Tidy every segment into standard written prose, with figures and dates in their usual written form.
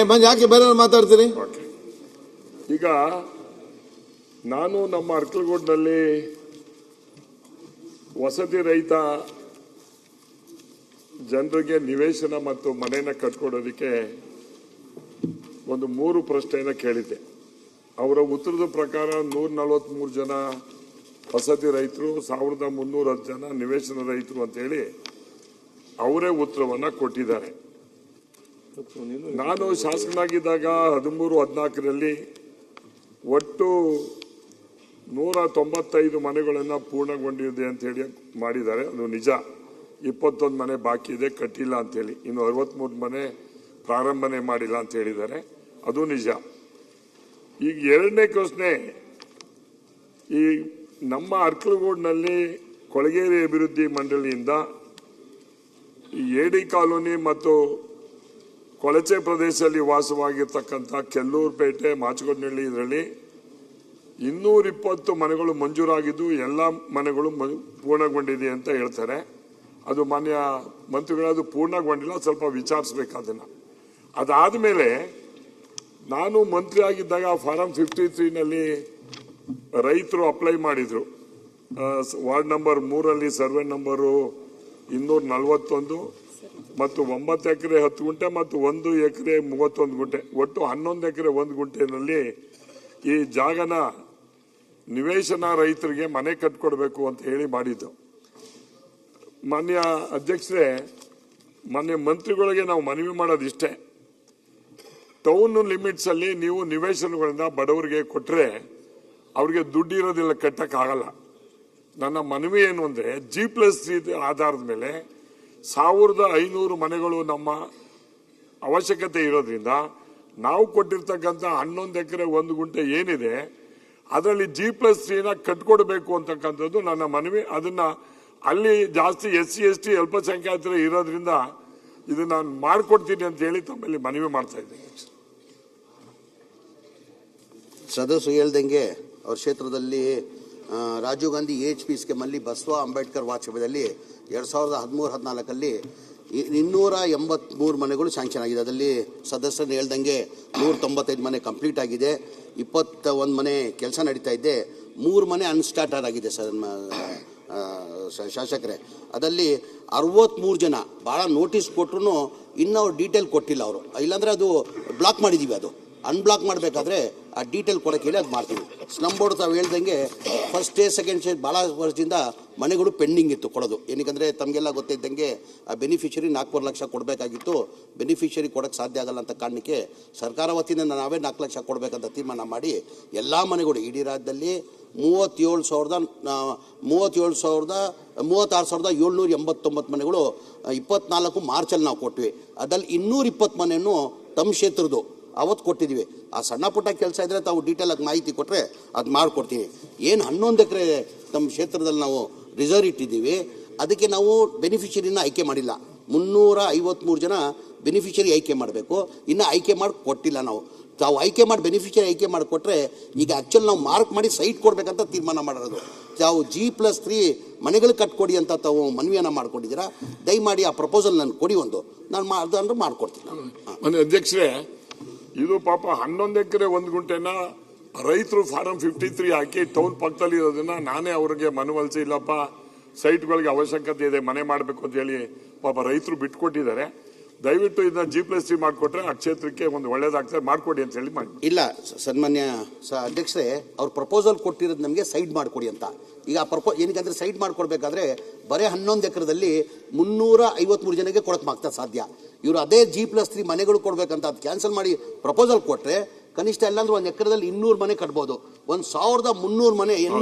ಮಂಜು ಯಾಕೆ ಬೇರೆ ಮಾತಾಡ್ತೀರಿ? ಈಗ ನಾನು ನಮ್ಮ ಅರ್ಕಲಗೂಡಿನಲ್ಲಿ ವಸತಿ ರಹಿತ ಜನರಿಗೆ ನಿವೇಶನ ಮತ್ತು ಮನೆಯನ್ನ ಕಟ್ಕೊಡೋದಕ್ಕೆ ಒಂದು 3 ಪ್ರಶ್ನೆಯನ್ನ ಕೇಳಿದ್ದೆ. ಅವರ ಉತ್ತರದ ಪ್ರಕಾರ 143 ಜನ ವಸತಿ ರೈತರು, 1310 ಜನ ನಿವೇಶನ ರೈತರು ಅಂತ ಹೇಳಿ ಅವರೇ ಉತ್ತರವನ್ನ ಕೊಟ್ಟಿದ್ದಾರೆ. ನಾನು ಶಾಸಕನಾಗಿದ್ದಾಗ 13-14ರಲ್ಲಿ ಒಟ್ಟು 195 ಮನೆಗಳನ್ನ ಪೂರ್ಣಗೊಂಡಿದೆ ಅಂತ ಹೇಳಿ ಮಾಡಿದ್ದಾರೆ. ಅದು ನಿಜ. 21 ಮನೆ ಬಾಕಿ ಇದೆ, ಕಟ್ಟಿಲ್ಲ ಅಂತ ಹೇಳಿ. ಇನ್ನು 63 ಮನೆ ಪ್ರಾರಂಭನೆ ಮಾಡಿಲ್ಲ ಅಂತ ಹೇಳಿದ್ದಾರೆ. ಅದು ನಿಜ. ಈಗ ಎರಡನೇ ಪ್ರಶ್ನೆ, ಈ ನಮ್ಮ ಅರ್ಕಲಗೂಡಿನಲ್ಲಿ ಕೊಳಗೇರಿ ಅಭಿವೃದ್ಧಿ ಮಂಡಳಿಯಿಂದ ಈ ಏಡಿ ಕಾಲೋನಿ ಮತ್ತು ಕೊಳಚೆ ಪ್ರದೇಶದಲ್ಲಿ ವಾಸವಾಗಿರ್ತಕ್ಕಂಥ ಕೆಲ್ಲೂರುಪೇಟೆ, ಮಾಚಗೊಂಡಳ್ಳಿ ಇದರಲ್ಲಿ 220 ಮನೆಗಳು ಮಂಜೂರಾಗಿದ್ದು ಎಲ್ಲ ಮನೆಗಳು ಪೂರ್ಣಗೊಂಡಿದೆ ಅಂತ ಹೇಳ್ತಾರೆ. ಅದು ಮಾನ್ಯ ಮಂತ್ರಿಗಳದು ಪೂರ್ಣಗೊಂಡಿಲ್ಲ, ಸ್ವಲ್ಪ ವಿಚಾರಿಸಬೇಕು ಅದನ್ನ. ಅದಾದ್ಮೇಲೆ ನಾನು ಮಂತ್ರಿ ಆಗಿದ್ದಾಗ ಫಾರಂ 53ನಲ್ಲಿ ರೈತರು ಅಪ್ಲೈ ಮಾಡಿದ್ರು. ವಾರ್ಡ್ ನಂಬರ್ 3ರಲ್ಲಿ ಸರ್ವೆ ನಂಬರು 241 ಮತ್ತು 9 ಎಕರೆ 10 ಗುಂಟೆ ಮತ್ತು 1 ಎಕರೆ 31 ಗುಂಟೆ, ಒಟ್ಟು 11 ಎಕರೆ 1 ಗುಂಟೆನಲ್ಲಿ ಈ ಜಾಗನ ನಿವೇಶನ ರೈತರಿಗೆ ಮನೆ ಕಟ್ಕೊಡ್ಬೇಕು ಅಂತ ಹೇಳಿ ಮಾಡಿದ್ದು. ಮಾನ್ಯ ಅಧ್ಯಕ್ಷರೇ, ಮಾನ್ಯ ಮಂತ್ರಿಗಳಿಗೆ ನಾವು ಮನವಿ ಮಾಡೋದಿಷ್ಟೇ, ಟೌನ್ ಲಿಮಿಟ್ಸ್ ಅಲ್ಲಿ ನೀವು ನಿವೇಶನಗಳನ್ನ ಬಡವರಿಗೆ ಕೊಟ್ರೆ ಅವ್ರಿಗೆ ದುಡ್ಡು ಇರೋದಿಲ್ಲ, ಕಟ್ಟಕ್ಕಾಗಲ್ಲ. ನನ್ನ ಮನವಿ ಏನು ಅಂದ್ರೆ G+3 ಆಧಾರದ ಮೇಲೆ 1500 ಮನೆಗಳು ನಮ್ಮ ಅವಶ್ಯಕತೆ ಇರೋದ್ರಿಂದ ನಾವು ಕೊಟ್ಟಿರ್ತಕ್ಕಂಥ 11 ಎಕರೆ 1 ಗುಂಟೆ ಏನಿದೆ ಅದರಲ್ಲಿ G+3ನ ಕಟ್ಕೊಡ್ಬೇಕು ಅಂತಕ್ಕಂಥದ್ದು ನನ್ನ ಮನವಿ. ಅದನ್ನ ಅಲ್ಲಿ ಜಾಸ್ತಿ SC ST ಅಲ್ಪಸಂಖ್ಯಾತರು ಇರೋದ್ರಿಂದ ಇದನ್ನ ನಾನು ಮಾಡಿಕೊಡ್ತೀನಿ ಅಂತ ಹೇಳಿ ತಮ್ಮಲ್ಲಿ ಮನವಿ ಮಾಡ್ತಾ ಇದ್ದೀನಿ. ಸದಸ್ಯರು ಹೇಳ್ದಂಗೆ ಅವ್ರ ಕ್ಷೇತ್ರದಲ್ಲಿ ರಾಜೀವ್ ಗಾಂಧಿ HP ಸ್ಕೀಮಲ್ಲಿ ಬಸವ ಅಂಬೇಡ್ಕರ್ ವಾಸ್ತವ್ಯದಲ್ಲಿ 2013-14ರಲ್ಲಿ 283 ಮನೆಗಳು ಸ್ಯಾಂಕ್ಷನ್ ಆಗಿದೆ. ಅದರಲ್ಲಿ ಸದಸ್ಯರು ಹೇಳ್ದಂಗೆ 195 ಮನೆ ಕಂಪ್ಲೀಟ್ ಆಗಿದೆ, 21 ಮನೆ ಕೆಲಸ ನಡೀತಾ ಇದೆ, 3 ಮನೆ ಅನ್ಸ್ಟಾರ್ಟರ್ ಆಗಿದೆ ಶಾಸಕರೇ. ಅದರಲ್ಲಿ 63 ಜನ ಭಾಳ ನೋಟಿಸ್ ಕೊಟ್ಟರು ಇನ್ನೂ ಅವ್ರು ಡೀಟೇಲ್ ಕೊಟ್ಟಿಲ್ಲ ಅವರು. ಇಲ್ಲಾಂದರೆ ಅದು ಬ್ಲಾಕ್ ಮಾಡಿದ್ದೀವಿ. ಅದು ಅನ್ಬ್ಲಾಕ್ ಮಾಡಬೇಕಾದ್ರೆ ಆ ಡೀಟೇಲ್ ಕೊಡೋಕೆ ಹೇಳಿ ಅದು ಮಾಡ್ತೀವಿ. ಸ್ಲಮ್ ಬೋರ್ಡ್ ತಾವು ಹೇಳ್ದಂಗೆ ಫಸ್ಟ್ ಸ್ಟೇಜ್ ಸೆಕೆಂಡ್ ಸ್ಟೇಜ್ ಭಾಳ ವರ್ಷದಿಂದ ಮನೆಗಳು ಪೆಂಡಿಂಗ್ ಇತ್ತು ಕೊಡೋದು. ಏನಕ್ಕೆ ತಮಗೆಲ್ಲ ಗೊತ್ತಿದ್ದಂಗೆ ಆ ಬೆನಿಫಿಷರಿ 4 ಲಕ್ಷ ಕೊಡಬೇಕಾಗಿತ್ತು. ಬೆನಿಫಿಷರಿ ಕೊಡೋಕ್ಕೆ ಸಾಧ್ಯ ಆಗಲ್ಲ ಅಂತ ಕಾರಣಕ್ಕೆ ಸರ್ಕಾರ ವತಿಯಿಂದ ನಾವೇ 4 ಲಕ್ಷ ಕೊಡಬೇಕಂತ ತೀರ್ಮಾನ ಮಾಡಿ ಎಲ್ಲ ಮನೆಗಳು ಇಡೀ ರಾಜ್ಯದಲ್ಲಿ 36,789 ಮನೆಗಳು 24 ಮಾರ್ಚಲ್ಲಿ ನಾವು ಕೊಟ್ವಿ. ಅದರಲ್ಲಿ 220 ಮನೆಯನ್ನು ತಮ್ಮ ಕ್ಷೇತ್ರದ್ದು ಅವತ್ತು ಕೊಟ್ಟಿದ್ದೀವಿ. ಆ ಸಣ್ಣ ಪುಟ್ಟ ಕೆಲಸ ಇದ್ದರೆ ತಾವು ಡೀಟೇಲಾಗಿ ಮಾಹಿತಿ ಕೊಟ್ಟರೆ ಅದು ಮಾಡಿಕೊಡ್ತೀವಿ. ಏನು 11 ಎಕರೆ ತಮ್ಮ ಕ್ಷೇತ್ರದಲ್ಲಿ ನಾವು ರಿಸರ್ವ್ ಇಟ್ಟಿದ್ದೀವಿ, ಅದಕ್ಕೆ ನಾವು ಬೆನಿಫಿಷರಿನ ಆಯ್ಕೆ ಮಾಡಿಲ್ಲ. 353 ಜನ ಬೆನಿಫಿಷರಿ ಆಯ್ಕೆ ಮಾಡಬೇಕು, ಇನ್ನು ಆಯ್ಕೆ ಮಾಡಿ ಕೊಟ್ಟಿಲ್ಲ. ನಾವು ತಾವು ಆಯ್ಕೆ ಮಾಡಿ ಬೆನಿಫಿಷರಿ ಆಯ್ಕೆ ಮಾಡಿಕೊಟ್ರೆ ಈಗ ಆ್ಯಕ್ಚುಲಿ ನಾವು ಮಾರ್ಕ್ ಮಾಡಿ ಸೈಟ್ ಕೊಡಬೇಕಂತ ತೀರ್ಮಾನ ಮಾಡಿರೋದು. ತಾವು G+3 ಮನೆಗಳು ಕಟ್ಕೊಡಿ ಅಂತ ತಾವು ಮನವಿಯನ್ನು ಮಾಡ್ಕೊಂಡಿದ್ದೀರಾ. ದಯಮಾಡಿ ಆ ಪ್ರಪೋಸಲ್ ನಾನು ಕೊಡಿ, ನಾನು ಅದನ್ನು ಮಾಡಿಕೊಡ್ತೀನಿ. ಅಧ್ಯಕ್ಷರೇ, ಇದು ಪಾಪ 11 ಎಕರೆ 1 ಗುಂಟೆನ ರೈತರು ಫಾರಂ 53 ಹಾಕಿ ಟೌನ್ ಪಕ್ಕದಲ್ಲಿ ಇರೋದನ್ನ ನಾನೇ ಅವ್ರಿಗೆ ಮನವೊಲಿಸಿ, ಇಲ್ಲಪ್ಪ ಸೈಟ್ಗಳಿಗೆ ಅವಶ್ಯಕತೆ ಇದೆ, ಮನೆ ಮಾಡಬೇಕು ಅಂತ ಹೇಳಿ ಪಾಪ ರೈತರು ಬಿಟ್ಕೊಟ್ಟಿದ್ದಾರೆ. ದಯವಿಟ್ಟು ಇದನ್ನ G+3 ಮಾಡಿಕೊಟ್ರೆ ಆ ಕ್ಷೇತ್ರಕ್ಕೆ ಒಂದು ಒಳ್ಳೇದಾಗ್ತದೆ, ಮಾಡಿಕೊಡಿ ಅಂತ ಹೇಳಿ ಮಾಡಿ. ಇಲ್ಲ ಸನ್ಮಾನ್ಯ ಅಧ್ಯಕ್ಷರೇ, ಅವ್ರ ಪ್ರಪೋಸಲ್ ಕೊಟ್ಟಿರೋದು ನಮಗೆ ಸೈಡ್ ಮಾಡಿಕೊಡಿ ಅಂತ. ಈಗ ಏನಕ್ಕೆ ಸೈಡ್ ಮಾಡಿಕೊಡ್ಬೇಕಾದ್ರೆ ಬರೀ 11 ಎಕರೆದಲ್ಲಿ 353 ಜನಕ್ಕೆ ಕೊಡಕ್ಕೆ ಆಗ್ತದೆ ಸಾಧ್ಯ. ಇವರು ಅದೇ G+3 ಮನೆಗಳು ಕೊಡ್ಬೇಕಂತ ಅದು ಕ್ಯಾನ್ಸಲ್ ಮಾಡಿ ಪ್ರಪೋಸಲ್ ಕೊಟ್ಟರೆ ಕನಿಷ್ಠ ಇಲ್ಲಾಂದ್ರೆ 1 ಎಕರೆದಲ್ಲಿ 200 ಮನೆ ಕಟ್ಬೋದು, 1300 ಮನೆ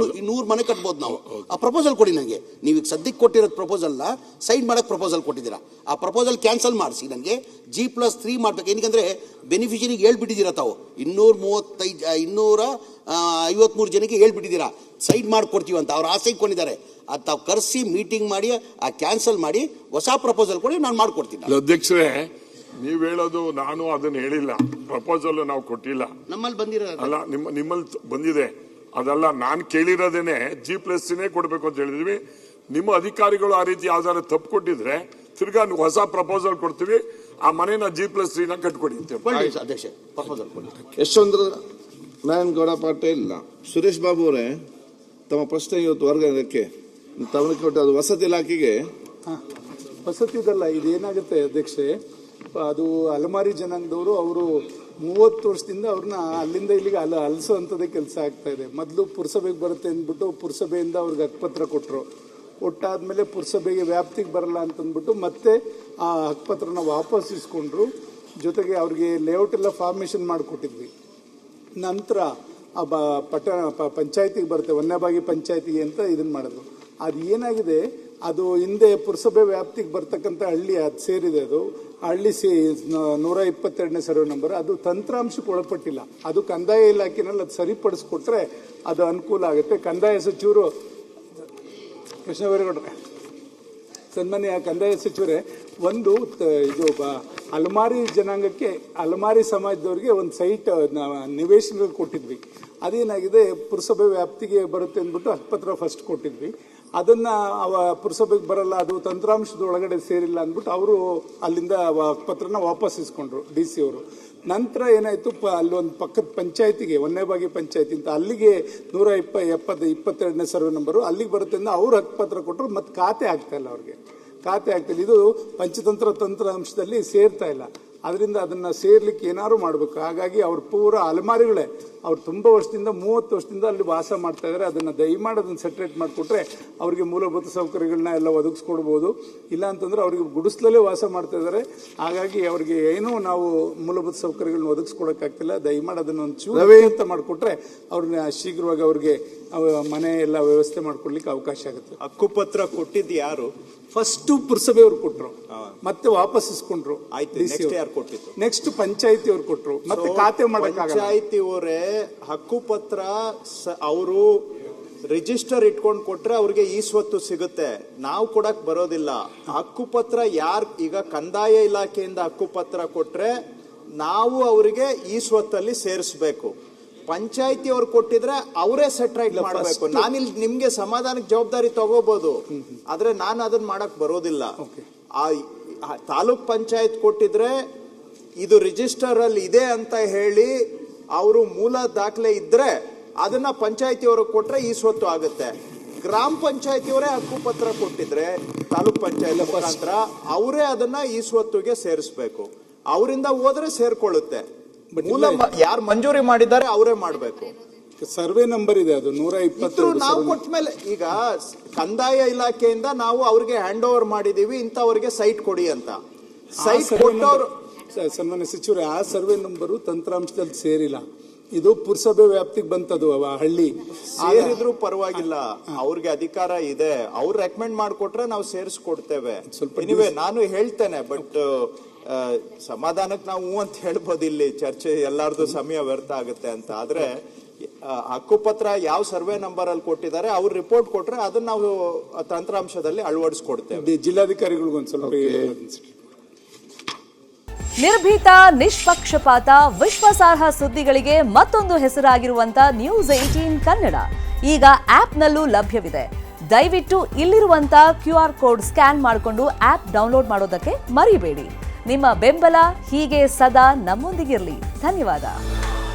100 ಮನೆ ಕಟ್ಬೋದು. ನಾವು ಆ ಪ್ರಪೋಸಲ್ ಕೊಡಿ ನನಗೆ. ನೀವು ಈಗ ಸದ್ಯಕ್ಕೆ ಕೊಟ್ಟಿರೋದು ಪ್ರಪೋಸಲ್ನ ಸೈಡ್ ಮಾಡಕ್ಕೆ ಪ್ರಪೋಸಲ್ ಕೊಟ್ಟಿದ್ದೀರಾ. ಆ ಪ್ರಪೋಸಲ್ ಕ್ಯಾನ್ಸಲ್ ಮಾಡಿಸಿ ನನಗೆ G+3 ಮಾಡ್ಬೇಕು. ಏನಕ್ಕೆ ಬೆನಿಫಿಷರಿಗೆ ಹೇಳ್ಬಿಟ್ಟಿದ್ದೀರಾ ತಾವು 253 ಜನಕ್ಕೆ ಹೇಳ್ಬಿಟ್ಟಿದ್ದೀರಾ ಸೈಡ್ ಮಾಡಿಕೊಡ್ತೀವಿ ಅಂತ. ಅವ್ರು ಆಸೆ ಇಟ್ಕೊಂಡಿದ್ದಾರೆ. ಅದು ತಾವು ಕರೆಸಿ ಮೀಟಿಂಗ್ ಮಾಡಿ ಆ ಕ್ಯಾನ್ಸಲ್ ಮಾಡಿ ಹೊಸ ಪ್ರಪೋಸಲ್ ಕೊಡಿ, ನಾನು ಮಾಡಿಕೊಡ್ತೀನಿ. ಅಧ್ಯಕ್ಷರೇ, ನೀವ್ ಹೇಳೋದು ನಾನು ಅದನ್ನ ಹೇಳಿಲ್ಲ, ಪ್ರಪೋಸಲ್ ನಾವು ಕೊಟ್ಟಿಲ್ಲ. ನಮ್ಮಲ್ಲಿ ಬಂದಿರೋ ಅಲ್ಲ, ನಿಮ್ಮಲ್ಲಿ ಬಂದಿದೆ ಅದಲ್ಲ. ನಾನು ಕೇಳಿರೋದೇನೆ G+3 ಕೊಡ್ಬೇಕು ಅಂತ ಹೇಳಿದ್ವಿ. ನಿಮ್ಮ ಅಧಿಕಾರಿಗಳು ಆ ರೀತಿ ಯಾವ್ದಾದ್ರು ತಪ್ಪು ಕೊಟ್ಟಿದ್ರೆ ತಿರ್ಗಾ ಹೊಸ ಪ್ರಪೋಸಲ್ ಕೊಡ್ತೀವಿ, ಆ ಮನೆನ G+3 ಕಟ್ಕೊಡಿ ಅಂತ. ಅಧ್ಯಕ್ಷ ಪ್ರಪೋಸಲ್ ಕೊಡಿ. ಯಶವಂತ ನಾರಾಯಣಗೌಡ ಪಾಟೀಲ್, ಸುರೇಶ್ ಬಾಬು ಅವರೇ, ತಮ್ಮ ಪ್ರಶ್ನೆ ಇವತ್ತು ವರ್ಗಕ್ಕೆ ತಮಗೆ ಕೊಟ್ಟು ಅದು ವಸತಿ ಇಲಾಖೆಗೆ. ವಸತಿದಲ್ಲ, ಇದೇನಾಗುತ್ತೆ ಅಧ್ಯಕ್ಷೆ, ಅದು ಅಲಮಾರಿ ಜನಾಂಗದವರು ಅವರು 30 ವರ್ಷದಿಂದ ಅವ್ರನ್ನ ಅಲ್ಲಿಂದ ಇಲ್ಲಿಗೆ ಅಲಿಸುವಂಥದ್ದೇ ಕೆಲಸ ಆಗ್ತಾ ಇದೆ. ಮೊದಲು ಪುರಸಭೆಗೆ ಬರುತ್ತೆ ಅಂದ್ಬಿಟ್ಟು ಪುರಸಭೆಯಿಂದ ಅವ್ರಿಗೆ ಹಕ್ಕುಪತ್ರ ಕೊಟ್ಟರು. ಕೊಟ್ಟಾದ್ಮೇಲೆ ಪುರಸಭೆಗೆ ವ್ಯಾಪ್ತಿಗೆ ಬರಲ್ಲ ಅಂತಂದ್ಬಿಟ್ಟು ಮತ್ತೆ ಆ ಹಕ್ಕುಪತ್ರನ ವಾಪಸ್ ಇಸ್ಕೊಂಡ್ರು. ಜೊತೆಗೆ ಅವ್ರಿಗೆ ಲೇಔಟ್ ಎಲ್ಲ ಫಾರ್ಮೇಷನ್ ಮಾಡಿಕೊಟ್ಟಿದ್ವಿ. ನಂತರ ಆ ಪಂಚಾಯತಿಗೆ ಬರುತ್ತೆ, ವನ್ಯಭಾಗಿ ಪಂಚಾಯತಿಗೆ ಅಂತ ಇದನ್ನ ಮಾಡಿದ್ರು. ಅದು ಏನಾಗಿದೆ, ಅದು ಹಿಂದೆ ಪುರಸಭೆ ವ್ಯಾಪ್ತಿಗೆ ಬರ್ತಕ್ಕಂಥ ಹಳ್ಳಿ ಅದು ಸೇರಿದೆ. ಅದು ಹಳ್ಳಿ 122ನೇ ಸರ್ವೆ ನಂಬರ್, ಅದು ತಂತ್ರಾಂಶಕ್ಕೆ ಒಳಪಟ್ಟಿಲ್ಲ. ಅದು ಕಂದಾಯ ಇಲಾಖೆನಲ್ಲಿ ಅದು ಸರಿಪಡಿಸ್ಕೊಟ್ರೆ ಅದು ಅನುಕೂಲ ಆಗುತ್ತೆ. ಕಂದಾಯ ಸಚಿವರು ಕೃಷ್ಣ ಬೈರೇಗೌಡ್ರೆ, ಸನ್ಮಾನ್ಯ ಕಂದಾಯ ಸಚಿವರೇ, ಒಂದು ಇದು ಅಲಮಾರಿ ಜನಾಂಗಕ್ಕೆ, ಅಲಮಾರಿ ಸಮಾಜದವ್ರಿಗೆ ಒಂದು ಸೈಟ್ ನಿವೇಶನ ಕೊಟ್ಟಿದ್ವಿ. ಅದೇನಾಗಿದೆ, ಪುರಸಭೆ ವ್ಯಾಪ್ತಿಗೆ ಬರುತ್ತೆ ಅಂದ್ಬಿಟ್ಟು ಹಕ್ಕುಪತ್ರ ಫಸ್ಟ್ ಕೊಟ್ಟಿದ್ವಿ. ಅದನ್ನ ಪುರಸಭೆಗೆ ಬರಲ್ಲ, ಅದು ತಂತ್ರಾಂಶದ ಒಳಗಡೆ ಸೇರಿಲ್ಲ ಅಂದ್ಬಿಟ್ಟು ಅವರು ಅಲ್ಲಿಂದ ಹಕ್ಕುಪತ್ರನ ವಾಪಸ್ ಇಸ್ಕೊಂಡ್ರು DC ಅವರು. ನಂತರ ಏನಾಯ್ತು, ಅಲ್ಲೊಂದು ಪಕ್ಕದ ಪಂಚಾಯತಿಗೆ, ವನ್ಯಭಾಗಿ ಪಂಚಾಯತಿ ಅಂತ, ಅಲ್ಲಿಗೆ 122ನೇ ಸರ್ವೆ ನಂಬರು ಅಲ್ಲಿಗೆ ಬರುತ್ತೆ ಅಂದ್ರೆ ಅವ್ರು ಹಕ್ಕುಪತ್ರ ಕೊಟ್ಟರು. ಮತ್ತೆ ಖಾತೆ ಆಗ್ತಾ ಇಲ್ಲ ಅವ್ರಿಗೆ, ಖಾತೆ ಆಗ್ತಿಲ್ಲ. ಇದು ತಂತ್ರಾಂಶದಲ್ಲಿ ಸೇರ್ತಾ ಇಲ್ಲ. ಅದರಿಂದ ಅದನ್ನ ಸೇರ್ಲಿಕ್ಕೆ ಏನಾದ್ರು ಮಾಡಬೇಕು. ಹಾಗಾಗಿ ಅವ್ರ ಪೂರ ಅಲಮಾರಿಗಳೇ, ಅವ್ರು ತುಂಬ ವರ್ಷದಿಂದ 30 ವರ್ಷದಿಂದ ಅಲ್ಲಿ ವಾಸ ಮಾಡ್ತಾ ಇದ್ದಾರೆ. ಅದನ್ನ ದಯಮಾಡಿ ಅದನ್ನ ಸೆಟ್ರೇಟ್ ಮಾಡಿಕೊಟ್ರೆ ಅವ್ರಿಗೆ ಮೂಲಭೂತ ಸೌಕರ್ಯಗಳನ್ನ ಎಲ್ಲ ಒದಗಿಸ್ಕೊಡ್ಬೋದು. ಇಲ್ಲ ಅಂತಂದ್ರೆ ಅವ್ರಿಗೆ ಗುಡಿಸ್ಲಲ್ಲೇ ವಾಸ ಮಾಡ್ತಾ ಇದ್ದಾರೆ. ಹಾಗಾಗಿ ಅವ್ರಿಗೆ ಏನೂ ನಾವು ಮೂಲಭೂತ ಸೌಕರ್ಯಗಳನ್ನ ಒದಗಿಸ್ಕೊಡಕ್ಕಾಗ್ತಿಲ್ಲ. ದಯಮಾಡಿ ಅದನ್ನ ಒಂದು ಚೂರು ಅಂತ ಮಾಡಿಕೊಟ್ರೆ ಅವ್ರನ್ನ ಶೀಘ್ರವಾಗಿ ಅವ್ರಿಗೆ ಮನೆ ಎಲ್ಲ ವ್ಯವಸ್ಥೆ ಮಾಡ್ಕೊಡ್ಲಿಕ್ಕೆ ಅವಕಾಶ ಆಗುತ್ತೆ. ಹಕ್ಕುಪತ್ರ ಕೊಟ್ಟಿದ್ದು ಯಾರು? ಫಸ್ಟ್ ಪುರಸಭೆಯವ್ರು ಕೊಟ್ರು, ಮತ್ತೆ ವಾಪಸ್ ಇಸ್ಕೊಂಡ್ರು. ನೆಕ್ಸ್ಟ್ ಪಂಚಾಯತಿ ಅವ್ರು ಕೊಟ್ರು, ಮತ್ತೆ ಖಾತೆ ಮಾಡಕ್ಕಾಗಲ್ಲ. ಪಂಚಾಯತಿ ಅವರೇ ಹಕ್ಕುಪತ್ರ ಅವರು ರಿಜಿಸ್ಟರ್ ಇಟ್ಕೊಂಡು ಕೊಟ್ರೆ ಅವ್ರಿಗೆ ಈ ಸ್ವತ್ತು ಸಿಗುತ್ತೆ, ನಾವು ಕೊಡಕ್ ಬರೋದಿಲ್ಲ. ಹಕ್ಕುಪತ್ರ ಈಗ ಕಂದಾಯ ಇಲಾಖೆಯಿಂದ ಹಕ್ಕುಪತ್ರ ಕೊಟ್ರೆ ನಾವು ಅವರಿಗೆ ಈ ಸ್ವತ್ತಲ್ಲಿ ಸೇರಿಸಬೇಕು. ಪಂಚಾಯತಿ ಅವ್ರು ಕೊಟ್ಟಿದ್ರೆ ಅವರೇ ಸೆಟ್ರೈಟ್ ಮಾಡಬೇಕು. ನಾನಿಲ್ಲಿ ನಿಮ್ಗೆ ಸಮಾಧಾನಕ್ಕೆ ಜವಾಬ್ದಾರಿ ತಗೋಬಹುದು, ಆದ್ರೆ ನಾನು ಅದನ್ನ ಮಾಡಕ್ ಬರೋದಿಲ್ಲ. ತಾಲೂಕ್ ಪಂಚಾಯತ್ ಕೊಟ್ಟಿದ್ರೆ ಇದು ರಿಜಿಸ್ಟರ್ ಅಲ್ಲಿ ಇದೆ ಅಂತ ಹೇಳಿ ಅವರು ಮೂಲ ದಾಖಲೆ ಇದ್ರೆ ಅದನ್ನ ಪಂಚಾಯತಿ ಅವ್ರಿಗೆ ಕೊಟ್ರೆ ಈ ಸ್ವತ್ತು ಆಗುತ್ತೆ. ಗ್ರಾಮ ಪಂಚಾಯತಿಯವರೇ ಹಕ್ಕುಪತ್ರ ಕೊಟ್ಟಿದ್ರೆ ತಾಲೂಕ್ ಪಂಚಾಯತ್ ಮುಖಾಂತರ ಅವರೇ ಅದನ್ನ ಈ ಸ್ವತ್ತುಗೆ ಸೇರಿಸಬೇಕು. ಅವರಿಂದ ಹೋದ್ರೆ ಸೇರ್ಕೊಳ್ಳುತ್ತೆ. ಮೂಲ ಯಾರು ಮಂಜೂರಿ ಮಾಡಿದ್ದಾರೆ ಅವರೇ ಮಾಡಬೇಕು. ಸರ್ವೆ ನಂಬರ್ ಇದೆ, ಅದು 120. ನಾವು ಕೊಟ್ಟ ಮೇಲೆ ಈಗ ಕಂದಾಯ ಇಲಾಖೆಯಿಂದ ನಾವು ಅವ್ರಿಗೆ ಹ್ಯಾಂಡ್ ಓವರ್ ಮಾಡಿದೀವಿ, ಇಂಥವ್ರಿಗೆ ಸೈಟ್ ಕೊಡಿ ಅಂತ. ಸೈಟ್ ಕೊಟ್ಟವರು ಸನ್ಮಾನ್ಯ ಸಚಿವರೇ, ಆ ಸರ್ವೆ ನಂಬರು ತಂತ್ರಾಂಶದಲ್ಲಿ ಸೇರಿಲ್ಲ. ಇದು ಪುರಸಭೆ ವ್ಯಾಪ್ತಿಗೆ ಬಂತದು. ಹಳ್ಳಿ ಸೇರಿದ್ರು ಪರವಾಗಿಲ್ಲ, ಅವ್ರಿಗೆ ಅಧಿಕಾರ ಇದೆ. ಅವ್ರು ರೆಕಮೆಂಡ್ ಮಾಡಿಕೊಟ್ರೆ ನಾವು ಸೇರಿಸ್ಕೊಡ್ತೇವೆ. ನಾನು ಹೇಳ್ತೇನೆ, ಬಟ್ ಸಮಾಧಾನಕ್ಕೆ ನಾವು ಅಂತ ಹೇಳ್ಬೋದು. ಇಲ್ಲಿ ಚರ್ಚೆ ಎಲ್ಲಾರ್ದು ಸಮಯ ವ್ಯರ್ಥ ಆಗುತ್ತೆ ಅಂತ. ಆದ್ರೆ ಹಕ್ಕುಪತ್ರ ಯಾವ ಸರ್ವೆ ನಂಬರ್ ಅಲ್ಲಿ ಕೊಟ್ಟಿದ್ದಾರೆ ಅವ್ರು ರಿಪೋರ್ಟ್ ಕೊಟ್ರೆ ಅದನ್ನ ನಾವು ತಂತ್ರಾಂಶದಲ್ಲಿ ಅಳವಡಿಸ್ಕೊಡ್ತೇವೆ. ಜಿಲ್ಲಾಧಿಕಾರಿಗಳಿಗೊಂದು ಸ್ವಲ್ಪ ನಿರ್ಭೀತ, ನಿಷ್ಪಕ್ಷಪಾತ, ವಿಶ್ವಾಸಾರ್ಹ ಸುದ್ದಿಗಳಿಗೆ ಮತ್ತೊಂದು ಹೆಸರಾಗಿರುವಂತ News18 ಕನ್ನಡ ಈಗ ಆಪ್ನಲ್ಲೂ ಲಭ್ಯವಿದೆ. ದಯವಿಟ್ಟು ಇಲ್ಲಿರುವಂತ QR ಕೋಡ್ ಸ್ಕ್ಯಾನ್ ಮಾಡಿಕೊಂಡು ಆಪ್ ಡೌನ್ಲೋಡ್ ಮಾಡೋದಕ್ಕೆ ಮರಿಬೇಡಿ. ನಿಮ್ಮ ಬೆಂಬಲ ಹೀಗೆ ಸದಾ ನಮ್ಮೊಂದಿಗಿರಲಿ. ಧನ್ಯವಾದ.